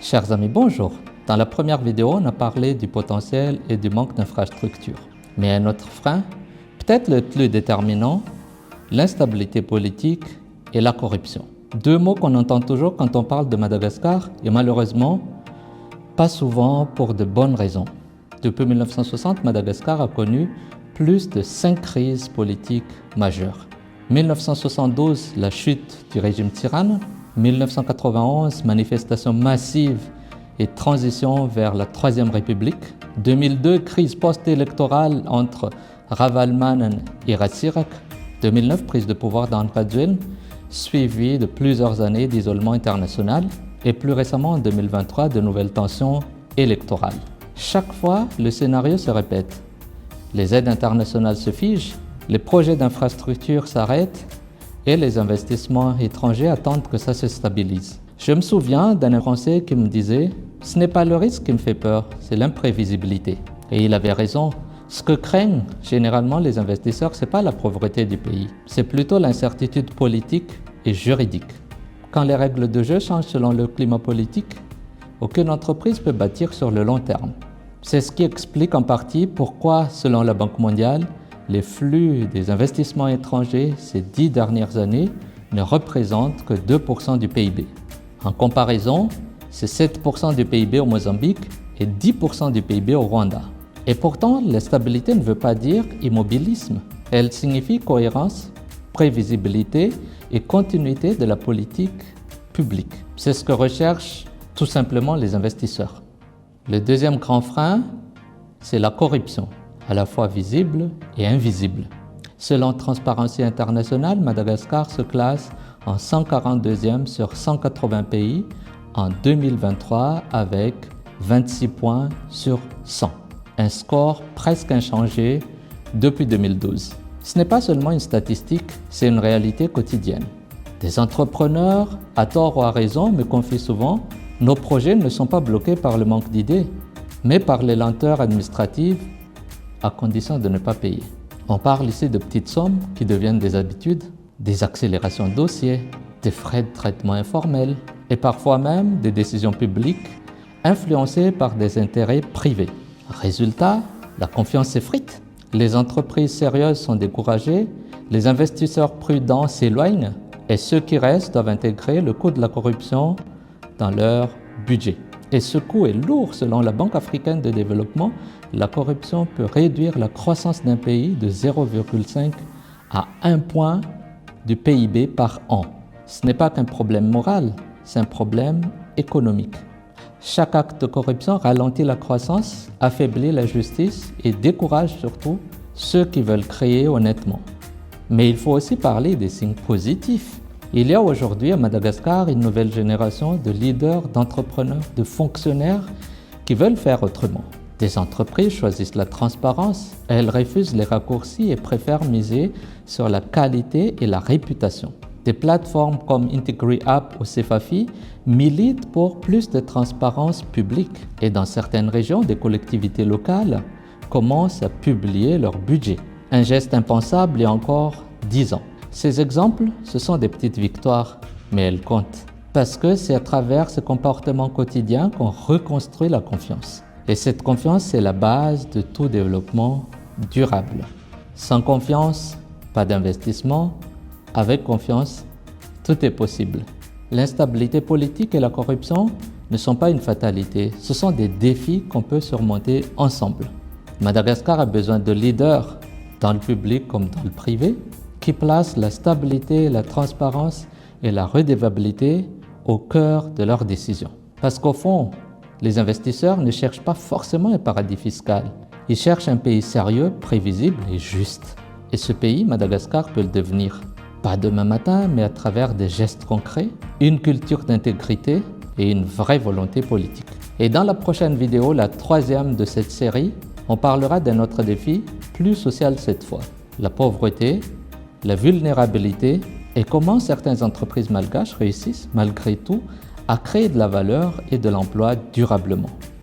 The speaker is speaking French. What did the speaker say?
Chers amis, bonjour. Dans la première vidéo, on a parlé du potentiel et du manque d'infrastructures. Mais un autre frein, peut-être le plus déterminant, l'instabilité politique et la corruption. Deux mots qu'on entend toujours quand on parle de Madagascar et malheureusement, pas souvent pour de bonnes raisons. Depuis 1960, Madagascar a connu plus de 5 crises politiques majeures. 1972, la chute du régime tyranne. 1991, manifestations massives et transition vers la Troisième République. 2002, crise post-électorale entre Ravalomanana et Ratsirak. 2009, prise de pouvoir d'Andradjoen, suivie de plusieurs années d'isolement international. Et plus récemment, en 2023, de nouvelles tensions électorales. Chaque fois, le scénario se répète. Les aides internationales se figent, les projets d'infrastructure s'arrêtent et les investissements étrangers attendent que ça se stabilise. Je me souviens d'un Français qui me disait « Ce n'est pas le risque qui me fait peur, c'est l'imprévisibilité ». Et il avait raison. Ce que craignent généralement les investisseurs, ce n'est pas la pauvreté du pays, c'est plutôt l'incertitude politique et juridique. Quand les règles de jeu changent selon le climat politique, aucune entreprise peut bâtir sur le long terme. C'est ce qui explique en partie pourquoi, selon la Banque mondiale, les flux des investissements étrangers ces 10 dernières années ne représentent que 2% du PIB. En comparaison, c'est 7% du PIB au Mozambique et 10% du PIB au Rwanda. Et pourtant, la stabilité ne veut pas dire immobilisme. Elle signifie cohérence, prévisibilité et continuité de la politique publique. C'est ce que recherchent tout simplement les investisseurs. Le deuxième grand frein, c'est la corruption, à la fois visible et invisible. Selon Transparency International, Madagascar se classe en 142e sur 180 pays en 2023 avec 26 points sur 100. Un score presque inchangé depuis 2012. Ce n'est pas seulement une statistique, c'est une réalité quotidienne. Des entrepreneurs, à tort ou à raison, me confient souvent « Nos projets ne sont pas bloqués par le manque d'idées, mais par les lenteurs administratives à condition de ne pas payer. » On parle ici de petites sommes qui deviennent des habitudes, des accélérations de dossiers, des frais de traitement informels et parfois même des décisions publiques influencées par des intérêts privés. Résultat, la confiance s'effrite. Les entreprises sérieuses sont découragées, les investisseurs prudents s'éloignent et ceux qui restent doivent intégrer le coût de la corruption dans leur budget. Et ce coût est lourd. Selon la Banque africaine de développement, la corruption peut réduire la croissance d'un pays de 0,5 à 1 point du PIB par an. Ce n'est pas qu'un problème moral, c'est un problème économique. Chaque acte de corruption ralentit la croissance, affaiblit la justice et décourage surtout ceux qui veulent créer honnêtement. Mais il faut aussi parler des signes positifs. Il y a aujourd'hui à Madagascar une nouvelle génération de leaders, d'entrepreneurs, de fonctionnaires qui veulent faire autrement. Des entreprises choisissent la transparence, elles refusent les raccourcis et préfèrent miser sur la qualité et la réputation. Des plateformes comme IntegriApp ou Cefafi militent pour plus de transparence publique. Et dans certaines régions, des collectivités locales commencent à publier leur budget. Un geste impensable il y a encore 10 ans. Ces exemples, ce sont des petites victoires, mais elles comptent. Parce que c'est à travers ce comportement quotidien qu'on reconstruit la confiance. Et cette confiance, c'est la base de tout développement durable. Sans confiance, pas d'investissement. Avec confiance, tout est possible. L'instabilité politique et la corruption ne sont pas une fatalité, ce sont des défis qu'on peut surmonter ensemble. Madagascar a besoin de leaders, dans le public comme dans le privé, qui placent la stabilité, la transparence et la redevabilité au cœur de leurs décisions. Parce qu'au fond, les investisseurs ne cherchent pas forcément un paradis fiscal. Ils cherchent un pays sérieux, prévisible et juste. Et ce pays, Madagascar, peut le devenir. Pas demain matin, mais à travers des gestes concrets, une culture d'intégrité et une vraie volonté politique. Et dans la prochaine vidéo, la 3e de cette série, on parlera d'un autre défi, plus social cette fois. La pauvreté, la vulnérabilité et comment certaines entreprises malgaches réussissent malgré tout à créer de la valeur et de l'emploi durablement.